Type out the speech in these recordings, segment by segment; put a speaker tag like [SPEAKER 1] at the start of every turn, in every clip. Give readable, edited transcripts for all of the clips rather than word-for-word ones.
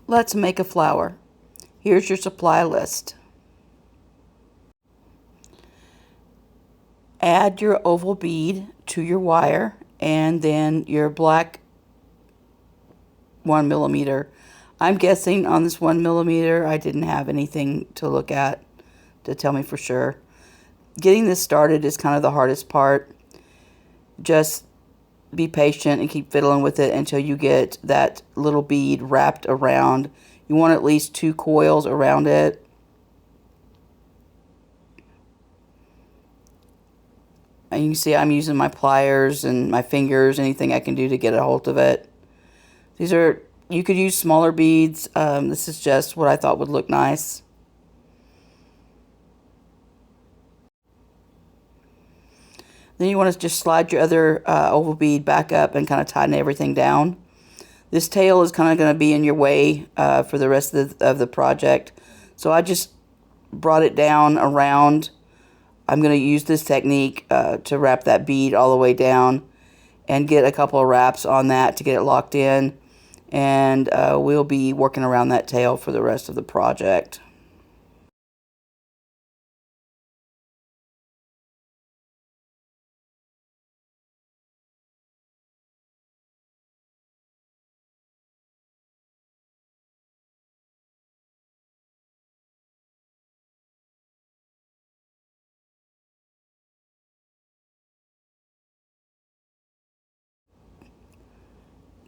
[SPEAKER 1] Let's make a flower. Here's your supply list. Add your oval bead to your wire and then your black 1mm. I'm guessing on this 1mm I didn't have anything to look at to tell me for sure. Getting this started is kind of the hardest part. Just be patient and keep fiddling with it until you get that little bead wrapped around. You want at least 2 coils around it. And you can see I'm using my pliers and my fingers, anything I can do to get a hold of it. These are, you could use smaller beads. This is just what I thought would look nice. Then you want to just slide your other oval bead back up and kind of tighten everything down. This tail is kind of going to be in your way for the rest of the project. So I just brought it down around. I'm going to use this technique to wrap that bead all the way down and get a couple of wraps on that to get it locked in. And we'll be working around that tail for the rest of the project.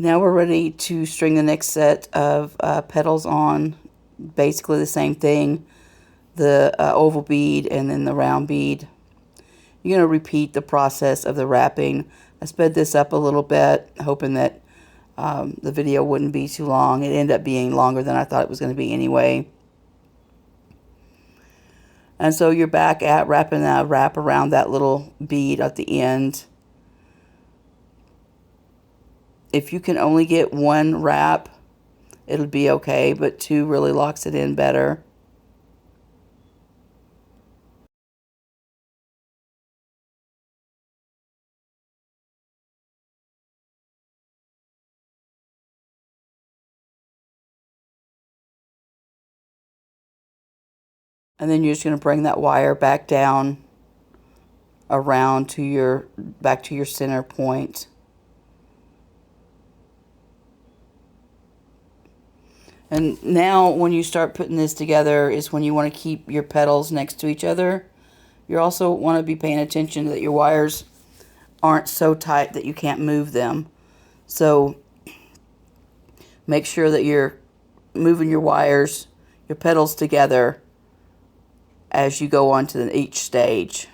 [SPEAKER 1] Now we're ready to string the next set of petals on. Basically the same thing, the oval bead and then the round bead. You're going to repeat the process of the wrapping. I sped this up a little bit, hoping that the video wouldn't be too long. It ended up being longer than I thought it was going to be anyway. And so you're back at wrapping that wrap around that little bead at the end. If you can only get 1 wrap, it'll be okay, but 2 really locks it in better. And then you're just going to bring that wire back down around to your, back to your center point. And now when you start putting this together is when you want to keep your petals next to each other. You also want to be paying attention that your wires aren't so tight that you can't move them. So make sure that you're moving your wires, your petals together as you go on to each stage.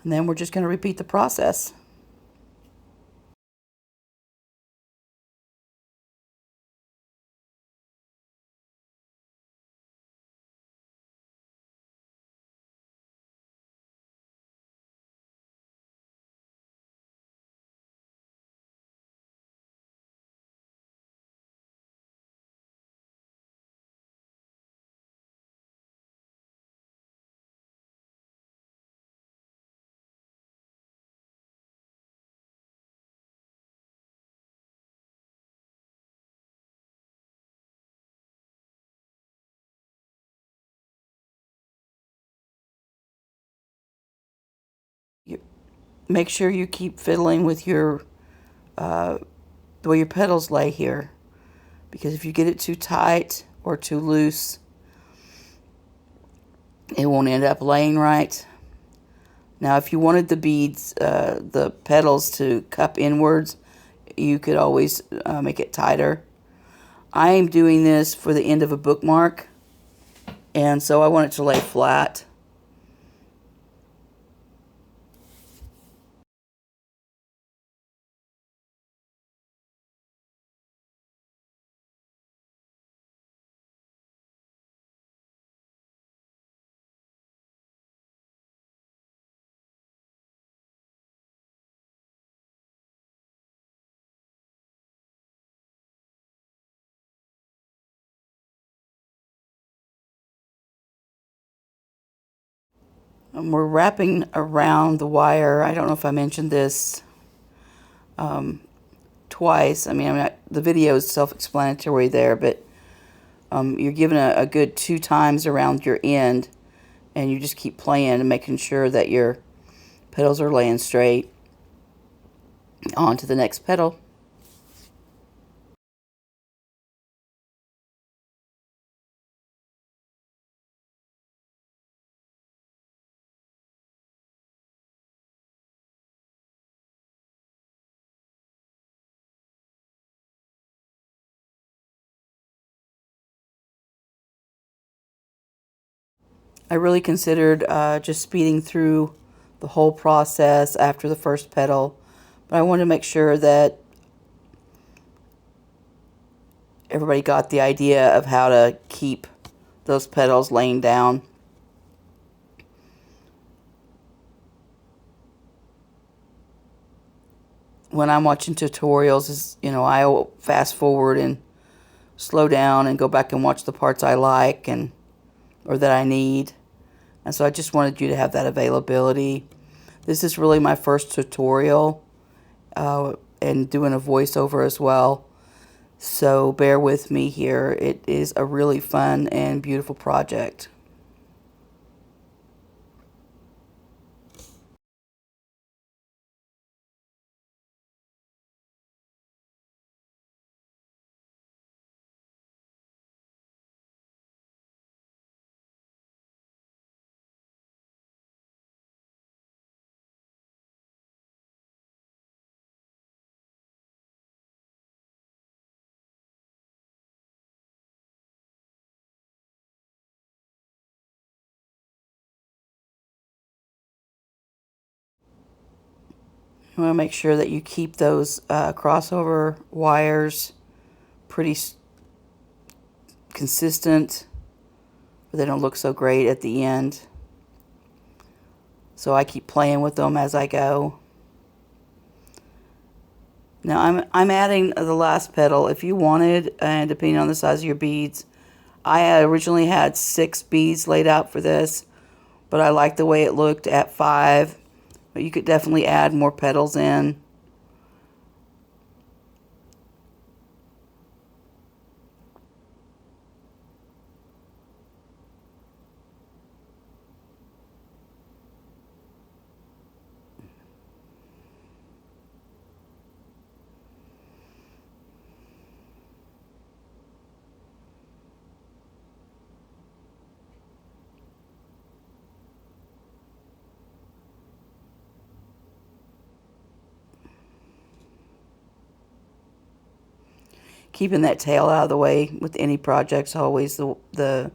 [SPEAKER 1] And then we're just going to repeat the process. Make sure you keep fiddling with your the way your petals lay here, because if you get it too tight or too loose, it won't end up laying right. Now if you wanted the beads, the petals to cup inwards, you could always make it tighter. I am doing this for the end of a bookmark, and so I want it to lay flat. We're wrapping around the wire. I don't know if I mentioned this twice. I mean, the video is self-explanatory there, but you're giving a good 2 times around your end, and you just keep playing and making sure that your petals are laying straight. On to the next petal. I really considered just speeding through the whole process after the first petal, but I wanted to make sure that everybody got the idea of how to keep those petals laying down. When I'm watching tutorials, I will fast forward and slow down and go back and watch the parts I like or that I need. And so I just wanted you to have that availability. This is really my first tutorial and doing a voiceover as well. So bear with me here. It is a really fun and beautiful project. You want to make sure that you keep those crossover wires pretty consistent, but they don't look so great at the end. So I keep playing with them as I go. Now I'm adding the last petal if you wanted, and depending on the size of your beads. I originally had 6 beads laid out for this, but I like the way it looked at 5. But you could definitely add more petals in. Keeping that tail out of the way with any project's always the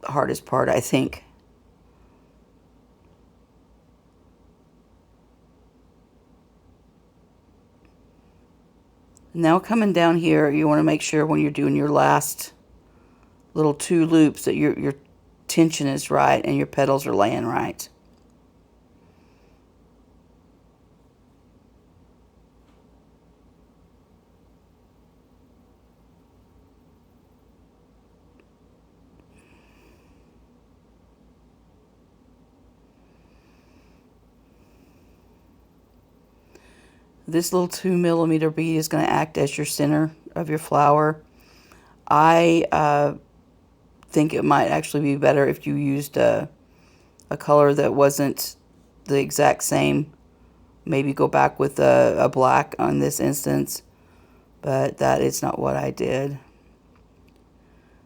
[SPEAKER 1] hardest part, I think. Now coming down here, you want to make sure when you're doing your last little 2 loops that your tension is right and your petals are laying right. This little 2mm bead is going to act as your center of your flower. I think it might actually be better if you used a color that wasn't the exact same. Maybe go back with a black on this instance, but that is not what I did.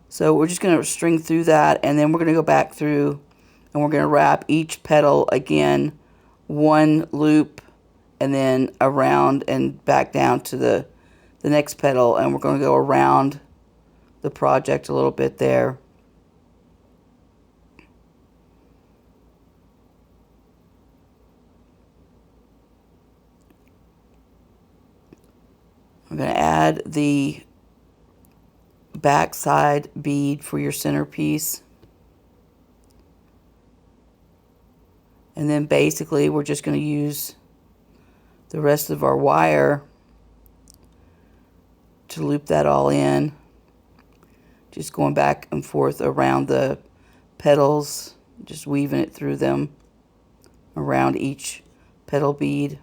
[SPEAKER 1] So we're just going to string through that, and then we're going to go back through and we're going to wrap each petal again 1 loop and then around and back down to the next petal, and we're going to go around the project a little bit there. I'm going to add the backside bead for your centerpiece. And then basically we're just going to use the rest of our wire to loop that all in. Just going back and forth around the petals Just weaving it through them around each petal bead.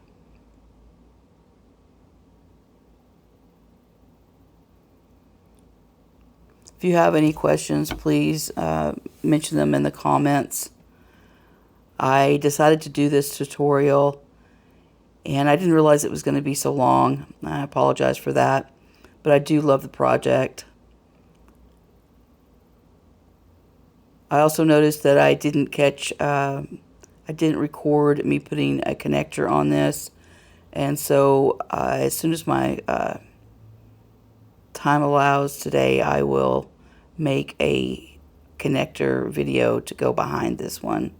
[SPEAKER 1] If you have any questions, please mention them in the comments. I decided to do this tutorial and I didn't realize it was going to be so long. I apologize for that, but I do love the project. I also noticed that I didn't I didn't record me putting a connector on this, and so as soon as my time allows today, I will make a connector video to go behind this one.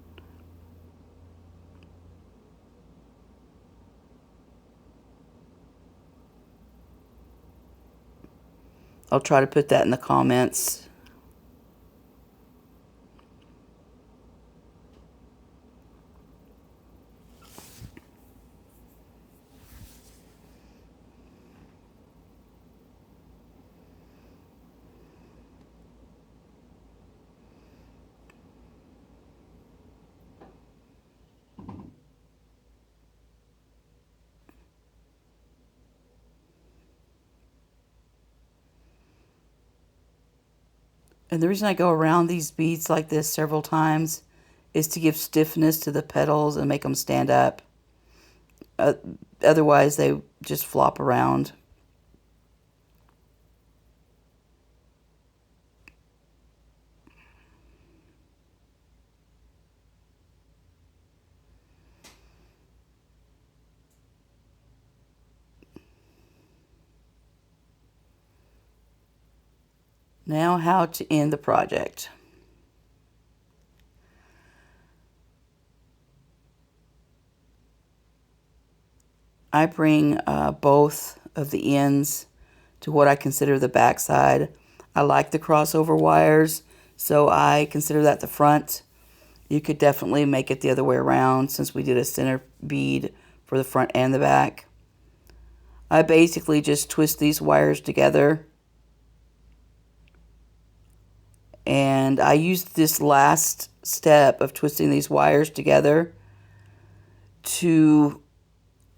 [SPEAKER 1] I'll try to put that in the comments. And the reason I go around these beads like this several times is to give stiffness to the petals and make them stand up. Otherwise, they just flop around. Now, how to end the project. I bring both of the ends to what I consider the back side. I like the crossover wires, so I consider that the front. You could definitely make it the other way around since we did a center bead for the front and the back. I basically just twist these wires together. And I used this last step of twisting these wires together to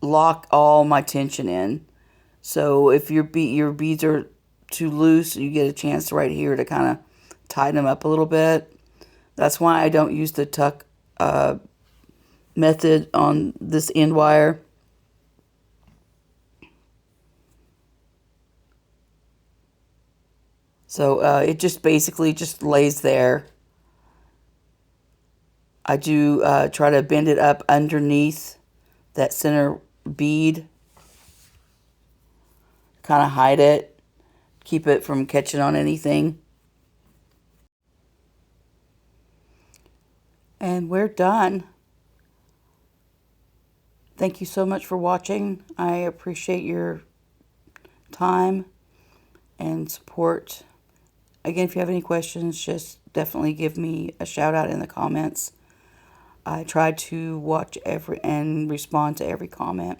[SPEAKER 1] lock all my tension in. So if your beads are too loose, you get a chance right here to kind of tighten them up a little bit. That's why I don't use the tuck method on this end wire. So it just basically just lays there. I do try to bend it up underneath that center bead. Kind of hide it. Keep it from catching on anything. And we're done. Thank you so much for watching. I appreciate your time and support. Again, if you have any questions, just definitely give me a shout out in the comments. I try to watch and respond to every comment.